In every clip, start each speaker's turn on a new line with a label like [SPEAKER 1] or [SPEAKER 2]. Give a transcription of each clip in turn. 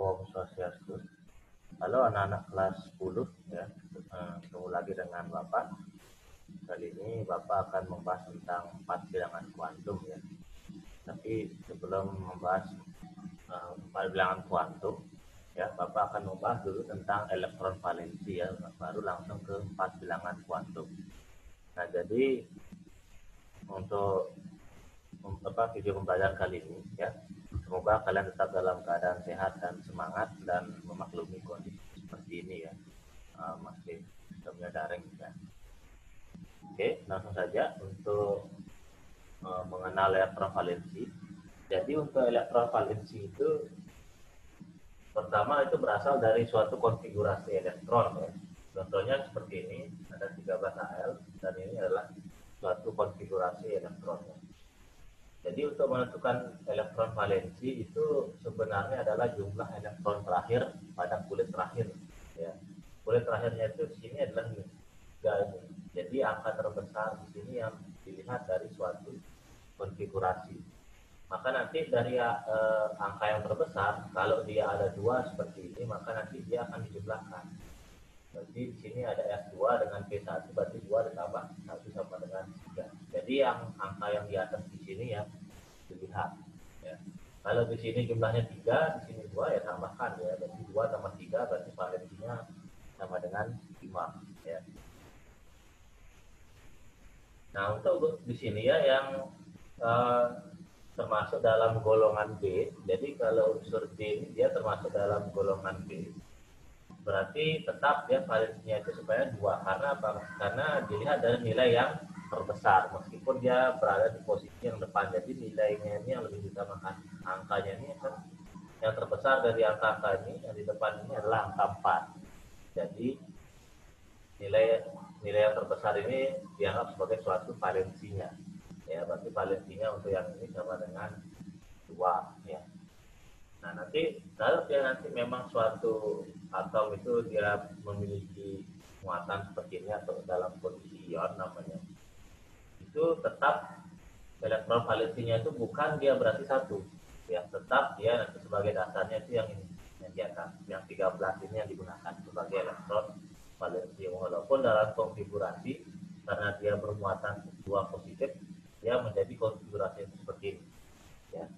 [SPEAKER 1] Om Swastiastu. Halo anak-anak kelas 10 ya. Ketemu lagi dengan Bapak. Kali ini Bapak akan membahas tentang 4 bilangan kuantum ya. Tapi sebelum membahas 4 bilangan kuantum ya, Bapak akan membahas dulu tentang elektron valensi ya, baru langsung ke 4 bilangan kuantum. Nah, jadi untuk video pembelajaran kali ini ya, semoga kalian tetap dalam keadaan sehat dan semangat dan memaklumi kondisi seperti ini ya, masih sistemnya daring ya. Oke, langsung saja untuk mengenal elektron valensi. Jadi untuk elektron valensi itu pertama itu berasal dari suatu konfigurasi elektron ya. Contohnya seperti ini, ada 13 Al dan ini adalah suatu konfigurasi elektron ya. Jadi untuk menentukan elektron valensi itu sebenarnya adalah jumlah elektron terakhir pada kulit terakhir. Ya. Kulit terakhirnya itu di sini adalah 3 ini. Jadi angka terbesar di sini yang dilihat dari suatu konfigurasi. Maka nanti dari angka yang terbesar, kalau dia ada 2 seperti ini, maka nanti dia akan dijumlahkan. Berarti di sini ada S2 dengan P1, berarti 2 ditambah 1 sama dengan 3. Jadi yang angka yang di atas di sini ya dilihat. Ya. Kalau di sini jumlahnya 3, di sini 2 ya tambahkan ya. Berarti 2 tambah 3 berarti valensinya sama dengan 5 ya. Nah, untuk di sini ya yang termasuk dalam golongan B. Jadi kalau unsur D ini dia termasuk dalam golongan B. Berarti tetap ya valensinya itu supaya 2. Karena apa? Karena dilihat dari nilai yang terbesar meskipun dia berada di posisi yang depan. Jadi nilainya ini yang lebih diutamakan. Angkanya ini kan yang terbesar dari angka-angka ini yang di depan ini adalah angka 4. Jadi nilai yang terbesar ini dianggap sebagai suatu valensinya. Ya, berarti valensinya untuk yang ini sama dengan 2 ya. Nah, nanti kalau dia nanti memang suatu atom itu dia memiliki muatan seperti ini atau dalam kondisi ion namanya, itu tetap elektron valensinya itu bukan dia berarti 1 ya, tetap dia nanti sebagai dasarnya itu yang ini, yang di atas, yang 13 ini yang digunakan sebagai elektron valensi, walaupun dalam konfigurasi karena dia bermuatan 2 positif, dia menjadi konfigurasi seperti ini ya.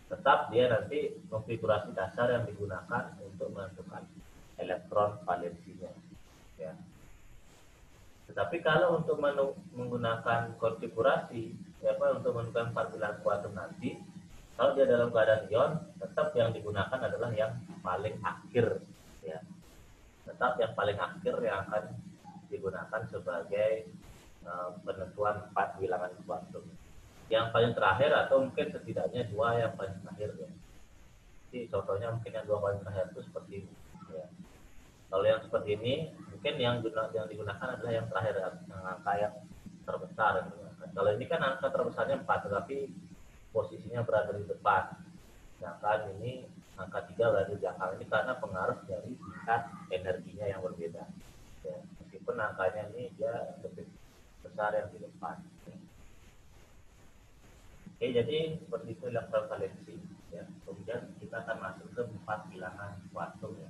[SPEAKER 1] Tetap dia nanti konfigurasi dasar yang digunakan untuk menentukan elektron valensinya ya. Tetapi kalau untuk menggunakan konfigurasi untuk menentukan 4 bilangan kuantum nanti, kalau dia dalam keadaan ion, tetap yang digunakan adalah yang paling akhir ya. Tetap yang paling akhir yang akan digunakan sebagai penentuan 4 bilangan kuantum. Yang paling terakhir atau mungkin setidaknya 2 yang paling terakhir ya. Jadi contohnya mungkin yang 2 paling terakhir itu seperti ini ya. Kalau yang seperti ini mungkin yang digunakan adalah yang terakhir, yang angka yang terbesar. Kalau ini kan angka terbesarnya 4, tetapi posisinya berada di depan. Sedangkan ini angka 3 berada di belakang. Ini karena pengaruh dari tingkat energinya yang berbeda ya. Meskipun angkanya ini dia lebih besar yang di depan ya. Oke, jadi seperti itu elektron valensi ya. Kemudian kita akan masuk ke 4 bilangan kuantum ya.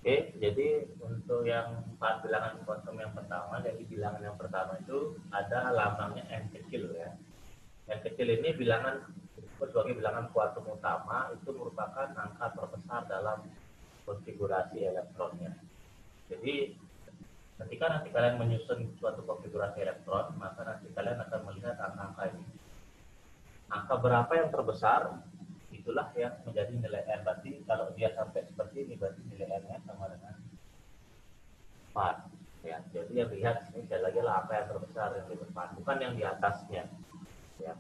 [SPEAKER 1] Oke, jadi untuk yang 4 bilangan kuantum yang pertama, jadi bilangan yang pertama itu ada lambangnya n kecil ya. N kecil ini bilangan disebut sebagai bilangan kuantum utama, itu merupakan angka terbesar dalam konfigurasi elektronnya. Jadi Ketika nanti kalian menyusun suatu konfigurasi elektron, maka nanti kalian akan melihat angka-angka ini. Angka berapa yang terbesar, itulah yang menjadi nilai N. Berarti kalau dia sampai seperti ini, berarti nilai N-nya sama dengan 4. Ya, jadi yang lihat ini sekali lagi lah angka yang terbesar yang di depan, bukan yang di atasnya. Ya,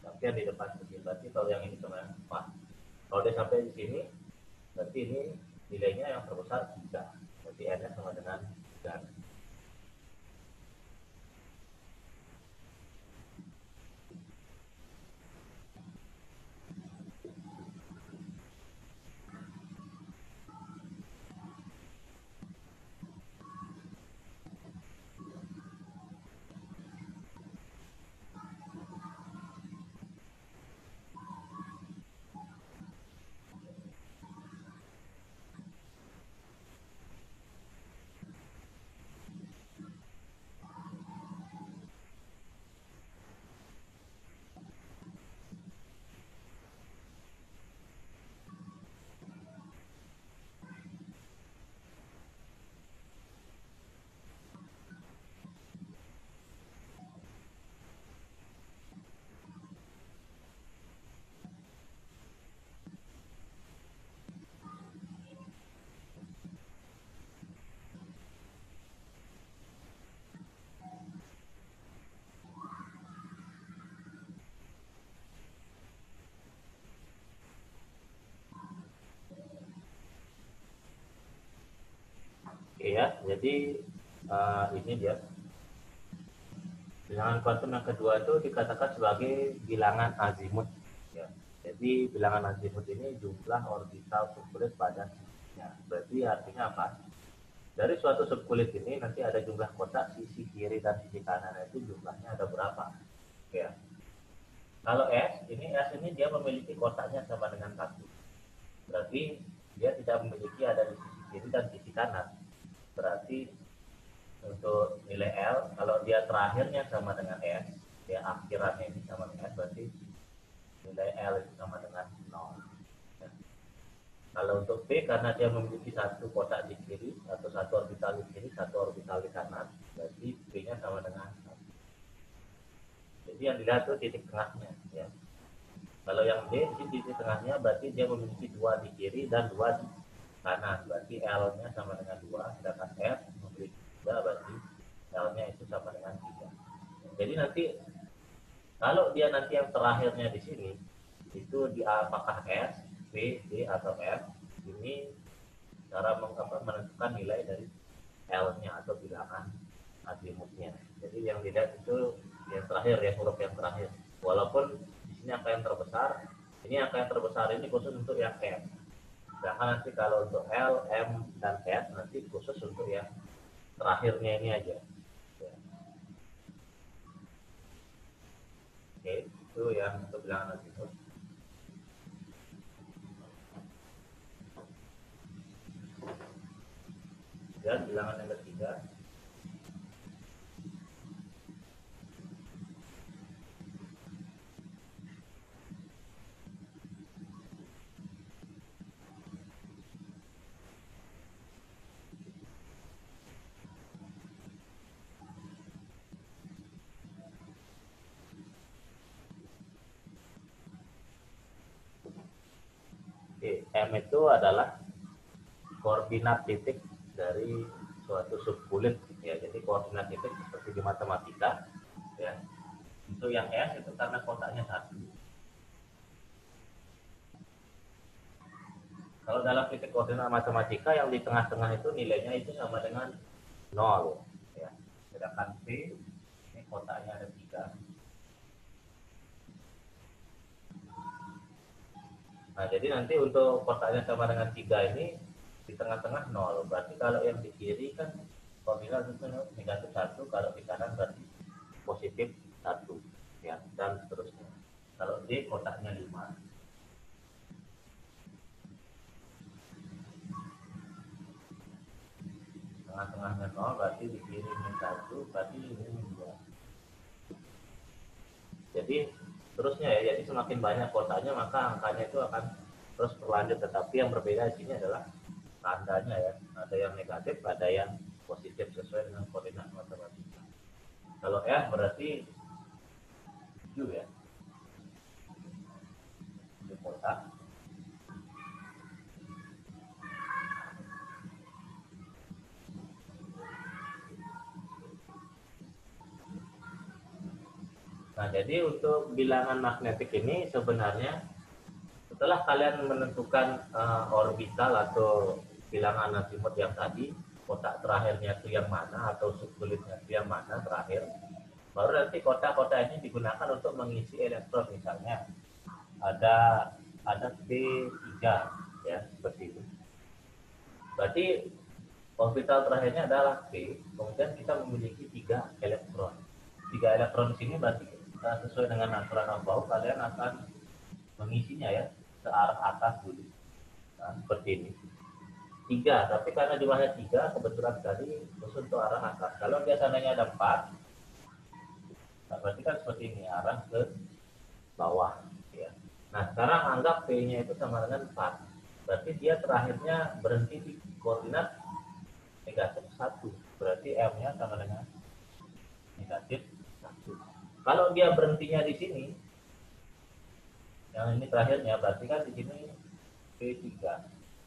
[SPEAKER 1] tapi yang di depan sini. Berarti kalau yang ini sama dengan 4. Kalau dia sampai di sini, berarti ini nilainya yang terbesar 3. Berarti N-nya sama dengan 3. Ya, jadi ini dia bilangan kuantum yang kedua itu dikatakan sebagai bilangan azimut. Ya. Jadi bilangan azimut ini jumlah orbital subkulit pada sisinya. Berarti artinya apa? Dari suatu subkulit ini nanti ada jumlah kotak sisi kiri dan sisi kanan, itu jumlahnya ada berapa? Ya. Kalau S ini dia memiliki kotaknya sama dengan 1. Berarti dia tidak memiliki ada di sisi kiri dan sisi kanan. Berarti untuk nilai L, kalau dia terakhirnya sama dengan S, dia akhirannya ini sama dengan S, berarti nilai L itu sama dengan 0. Ya. Kalau untuk P, karena dia memiliki satu kotak di kiri, atau satu orbital di kiri, satu orbital di kanan, berarti P-nya sama dengan 1. Jadi yang dilihat itu titik tengahnya. Ya. Kalau yang D, di titik tengahnya berarti dia memiliki 2 di kiri dan 2 di kanan, berarti L-nya sama dengan 2, sedangkan F memiliki 3, berarti L-nya itu sama dengan 3. Jadi nanti kalau dia nanti yang terakhirnya di sini itu di apakah S, P, D atau F, ini cara menentukan nilai dari L-nya atau bilangan azimutnya. Jadi yang dilihat itu yang terakhir ya, huruf yang terakhir. Walaupun di sini angka yang terbesar, ini angka yang terbesar ini khusus untuk yang M. Sedangkan nanti kalau untuk L, M, dan S nanti khusus untuk yang terakhirnya ini aja. Ya. Oke, itu yang untuk bilangan azimut. Dan bilangan yang ketiga, M itu adalah koordinat titik dari suatu subkulit ya. Jadi koordinat titik seperti di matematika ya. Untuk yang S itu karena kotaknya 1. Kalau dalam titik koordinat matematika yang di tengah-tengah itu nilainya itu sama dengan 0 ya. Sedangkan P ini kotaknya ada 3. Nah, jadi nanti untuk kotaknya sama dengan 3 ini di tengah-tengah 0. Berarti kalau yang di kiri kan koordinat itu negatif 1, kalau di kanan berarti positif 1. Ya, dan seterusnya. Kalau D kotaknya 5. Tengah-tengahnya 0 berarti di kirinya 1, berarti ini 2. Jadi terusnya ya, jadi semakin banyak kotaknya maka angkanya itu akan terus berlanjut, tetapi yang berbeda di sini adalah tandanya ya, ada yang negatif, ada yang positif sesuai dengan koordinat matematika. Kalau F berarti 7 ya, di kotak. Nah, jadi untuk bilangan magnetik ini sebenarnya setelah kalian menentukan orbital atau bilangan azimut yang tadi, kotak terakhirnya itu yang mana atau subkulitnya itu yang mana terakhir, baru nanti kotak-kotak ini digunakan untuk mengisi elektron. Misalnya ada P3 ya, seperti itu. Berarti orbital terakhirnya adalah P, kemudian kita memiliki 3 elektron. 3 elektron di sini berarti sesuai dengan aturan Ampau kalian akan mengisinya ya ke arah atas dulu. Nah, seperti ini. 3, tapi karena jumlahnya 3 kebetulan tadi khusus untuk arah atas. Kalau biasanya ada 4, nah berarti kan seperti ini arah ke bawah ya. Nah, sekarang anggap P-nya itu sama dengan 4. Berarti dia terakhirnya berhenti di koordinat negatif 1. Berarti M-nya sama dengan negatif 1. Kalau dia berhentinya di sini, yang ini terakhirnya berarti kan di sini P3.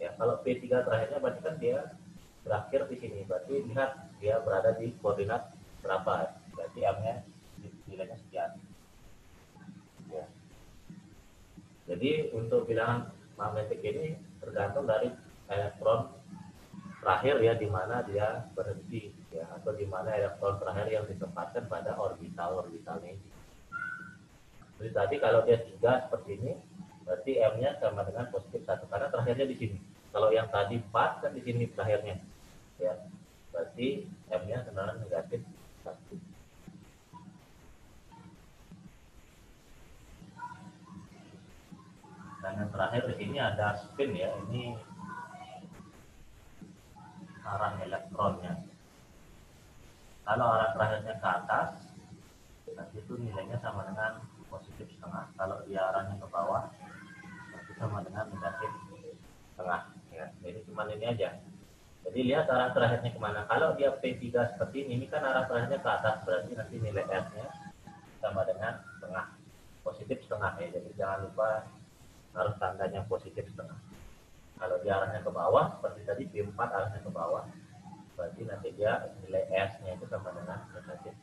[SPEAKER 1] Ya, kalau P3 terakhirnya berarti kan dia berakhir di sini. Berarti lihat dia berada di koordinat berapa. Berarti M-nya nilainya sekian. Ya. Jadi untuk bilangan magnetik ini tergantung dari elektron terakhir ya, di mana dia berhenti ya, atau di mana elektron terakhir yang ditempatkan pada orbital-orbitalnya ini. Jadi tadi kalau dia 3 seperti ini, berarti M-nya sama dengan positif 1 karena terakhirnya di sini. Kalau yang tadi 4 kan di sini terakhirnya. Ya. Berarti M-nya sama dengan negatif 1. Dan yang terakhir di sini ada spin ya. Ini arah elektronnya. Kalau arah terakhirnya ke atas, nanti itu nilainya sama dengan positif setengah. Kalau dia arahnya ke bawah, nanti sama dengan negatif setengah. Ya. Jadi cuma ini aja. Jadi lihat arah terakhirnya kemana. Kalau dia P3 seperti ini kan arah terakhirnya ke atas, berarti nanti nilai S-nya sama dengan setengah. Positif setengah ya. Jadi jangan lupa harus tandanya positif setengah. Kalau dia arahnya ke bawah, seperti tadi P4 arahnya ke bawah, berarti nanti dia nilai S-nya itu sama dengan negatif.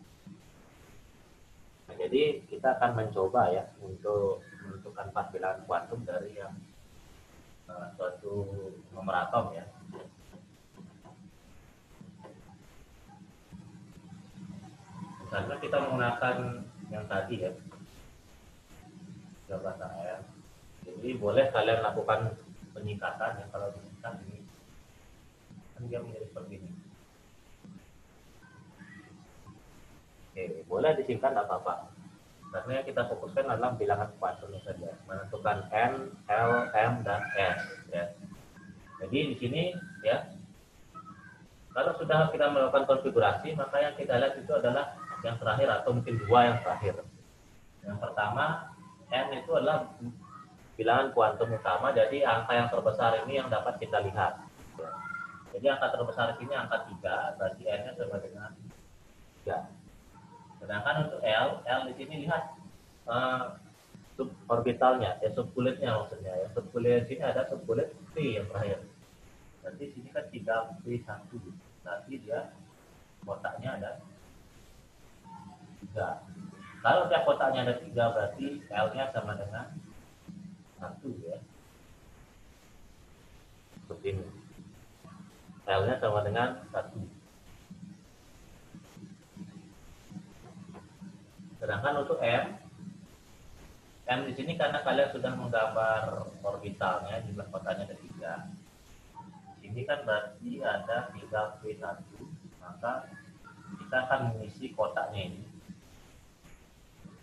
[SPEAKER 1] Nah, jadi kita akan mencoba ya untuk menentukan 4 bilangan kuantum dari yang suatu nomor atom ya. Misalnya kita menggunakan yang tadi ya, jabatan R. Jadi boleh kalian lakukan penyingkatan ya, kalau disingkat ini kan dia menjadi seperti ini. Oke, boleh disingkat tidak apa-apa. Karena kita fokuskan dalam bilangan kuantum saja, menentukan N, L, M, dan S. Ya. Jadi di sini ya, kalau sudah kita melakukan konfigurasi, maka yang kita lihat itu adalah yang terakhir atau mungkin 2 yang terakhir. Yang pertama, N itu adalah bilangan kuantum utama, jadi angka yang terbesar ini yang dapat kita lihat. Ya. Jadi angka terbesar di sini angka 3, berarti N-nya sama dengan 3. Sedangkan untuk L di sini lihat suborbitalnya, ya subkulitnya maksudnya. Ya. Subkulit sini ada subkulit P yang terakhir. Berarti sini kan 3P1. Berarti dia kotaknya ada 3. Kalau tiap kotaknya ada 3, berarti L-nya sama dengan 1 ya. Seperti ini. L-nya sama dengan 1. Sedangkan untuk M di sini karena kalian sudah menggambar orbitalnya, jumlah kotaknya ada 3. Di sini kan berarti ada 3P1, maka kita akan mengisi kotaknya ini.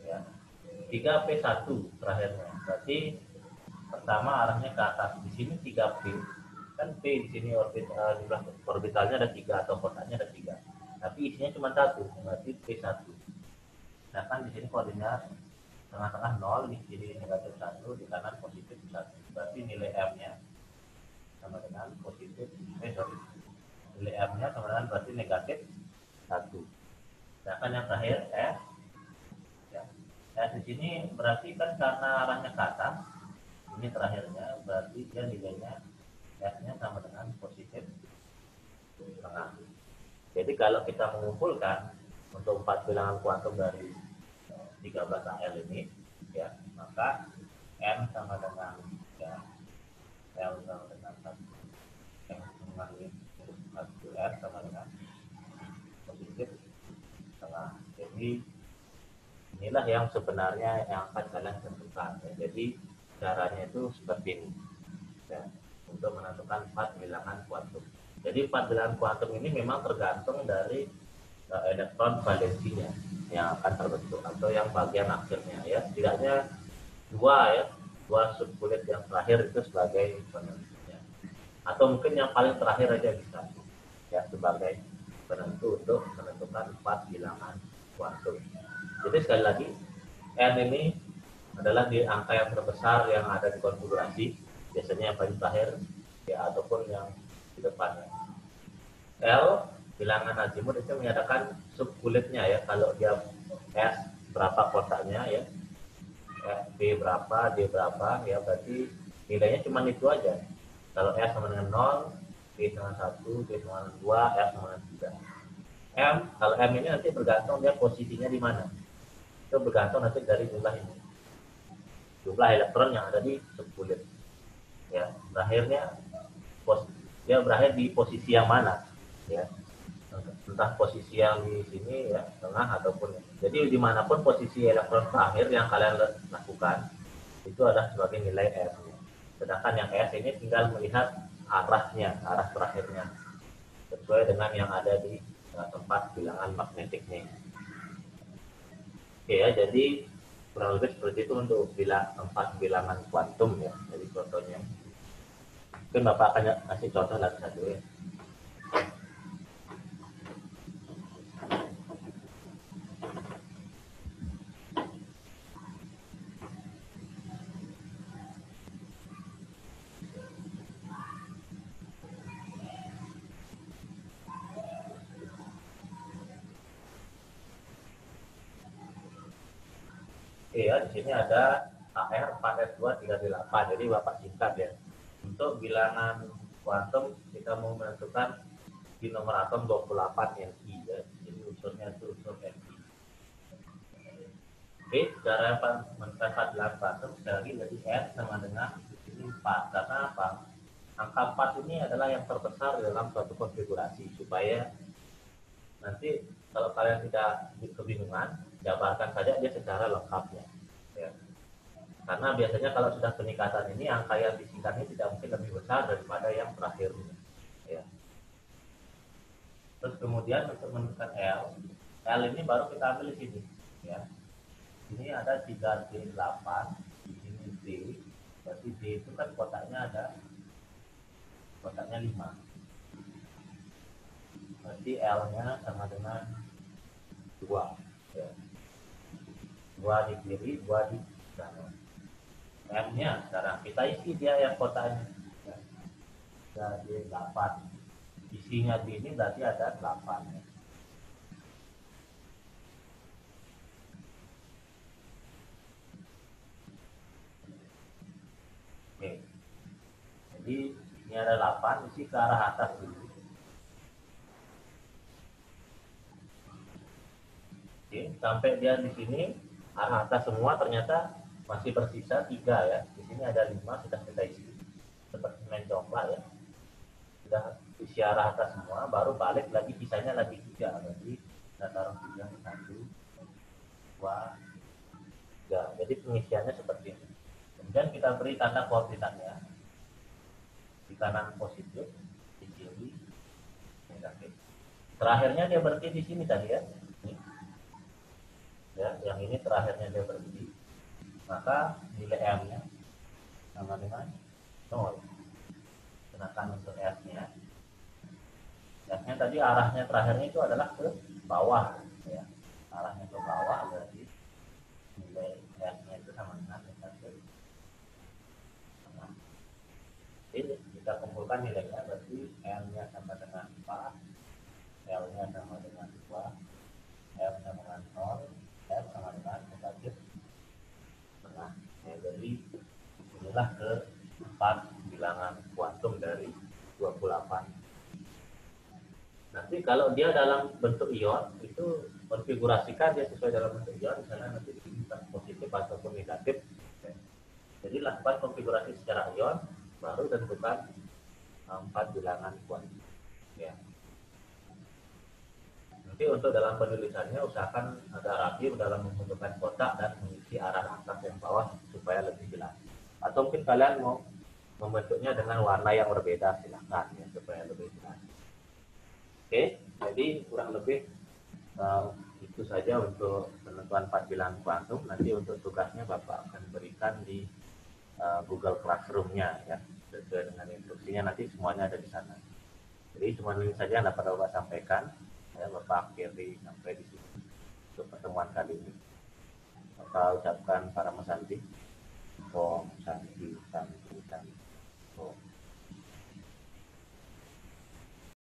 [SPEAKER 1] Ya. 3P1 terakhirnya. Berarti pertama arahnya ke atas. Di sini 3P. Kan P di sini jumlah orbitalnya ada 3 atau kotaknya ada 3. Tapi isinya cuma 1, berarti P1. Sedangkan di sini koordinat tengah-tengah 0, di kiri negatif 1, di kanan positif 1. Berarti nilai M-nya sama dengan positif, nilai M-nya sama dengan berarti negatif 1. Sedangkan yang terakhir S, ya. S di sini berarti kan karena arahnya ke atas, ini terakhirnya berarti dia nilainya S-nya sama dengan positif setengah. Jadi kalau kita mengumpulkan untuk 4 bilangan kuantum dari 13 AL ini, ya, maka M sama dengan, ya, L sama dengan 1, M sama dengan 1, R sama dengan positif setengah. Jadi inilah yang sebenarnya yang akan kalian tentukan. Ya. Jadi caranya itu seperti ini, ya, untuk menentukan 4 bilangan kuantum. Jadi 4 bilangan kuantum ini memang tergantung dari elektron valensinya yang akan terbentuk atau yang bagian akhirnya, ya, setidaknya dua subunit yang terakhir itu sebagai penentunya, atau mungkin yang paling terakhir aja bisa, ya, sebagai penentu untuk menentukan 4 bilangan kuantum. Jadi sekali lagi n ini adalah di angka yang terbesar yang ada di konfigurasi, biasanya yang paling terakhir, ya, ataupun yang di depannya. L bilangan azimut itu menyatakan subkulitnya, ya, kalau dia S berapa kotaknya, ya, B berapa, D berapa, ya, berarti nilainya cuma itu aja. Kalau S sama dengan 0, B sama 1, D sama dengan 2, F sama dengan 3. M, kalau M ini nanti bergantung dia posisinya di mana. Itu bergantung nanti dari jumlah ini. Jumlah elektron yang ada di subkulit. Ya, dia berakhir di posisi yang mana, ya. Entah posisi yang di sini, ya, tengah ataupun, jadi dimanapun posisi elektron terakhir yang kalian lakukan itu adalah sebagai nilai R. Sedangkan yang S ini tinggal melihat arahnya, arah terakhirnya sesuai dengan yang ada di tempat bilangan magnetiknya. Oke, ya, jadi kurang lebih seperti itu untuk 4 bilangan kuantum, ya. Jadi contohnya mungkin Bapak akan kasih contoh lagi satu, ya. Ya, di sini ada AR 4S238. Jadi Bapak singkat, ya. Untuk bilangan kuantum kita mau menentukan di nomor atom 28 Ni, ya. Jadi unsurnya itu unsur Ni. Oke, cara menentukan 4 bilangan kuantum sekali lagi jadi N sama dengan ini 4. Karena apa? Angka 4 ini adalah yang terbesar dalam suatu konfigurasi, supaya nanti kalau kalian tidak kebingungan, jabarkan saja dia secara lengkapnya, ya. Karena biasanya kalau sudah peningkatan ini, angka yang disingkatnya tidak mungkin lebih besar daripada yang terakhirnya, ya. Terus kemudian untuk menentukan L ini baru kita ambil di sini, ya. Ini ada 3D8, di sini D, berarti D itu kan kotaknya 5. Berarti L-nya sama dengan 2, ya. 2 di kiri, 2 di kanan. M-nya sekarang kita isi dia yang kotaknya, ya. Jadi 8. Isinya di ini berarti ada 8, ya. Oke. Jadi ini ada 8, isi ke arah atas dulu. Oke, sampai dia di sini arah atas semua, ternyata masih bersisa 3, ya. Di sini ada 5 sudah kita isi. Seperti main coklat, ya. Sudah isi arah atas semua, baru balik lagi sisanya lagi 3. Berarti kita taruh 3, 1, 2, 3. Jadi pengisiannya seperti ini. Kemudian kita beri tanda koordinatnya. Di kanan positif, di kiri negatif. Terakhirnya dia berhenti di sini tadi, ya. Ya, yang ini terakhirnya dia berhenti, maka nilai M-nya sama dengan 0. Sedangkan untuk S-nya tadi arahnya terakhirnya itu adalah ke bawah, ya. Arahnya ke bawah, berarti nilai S-nya itu sama dengan negatif. Nah, ini kita kumpulkan nilainya, berarti M-nya sama dengan alfa, L-nya sama dengan 2, F sama dengan 0, F sama dengan negatif setengah. Ya, jadi inilah keempat bilangan kuantum dari 28. Nanti kalau dia dalam bentuk ion, itu konfigurasikan dia sesuai dalam bentuk ion, misalnya nanti positif ataupun negatif. Jadi lakukan konfigurasi secara ion, baru tentukan 4 bilangan kuantum. Ya. Nanti untuk dalam penulisannya usahakan agak rapi dalam membentukkan kotak dan mengisi arah atas yang bawah supaya lebih jelas. Atau mungkin kalian mau membentuknya dengan warna yang berbeda, silahkan ya, supaya lebih jelas. Oke, jadi kurang lebih itu saja untuk penentuan 4 bilangan kuantum. Nanti untuk tugasnya Bapak akan berikan di Google Classroom-nya ya, sesuai dengan instruksinya, nanti semuanya ada di sana. Jadi cuma ini saja yang dapat Bapak sampaikan. Ya, Bapak akhiri sampai di sini untuk pertemuan kali ini. Bapak ucapkan para Mas Santi.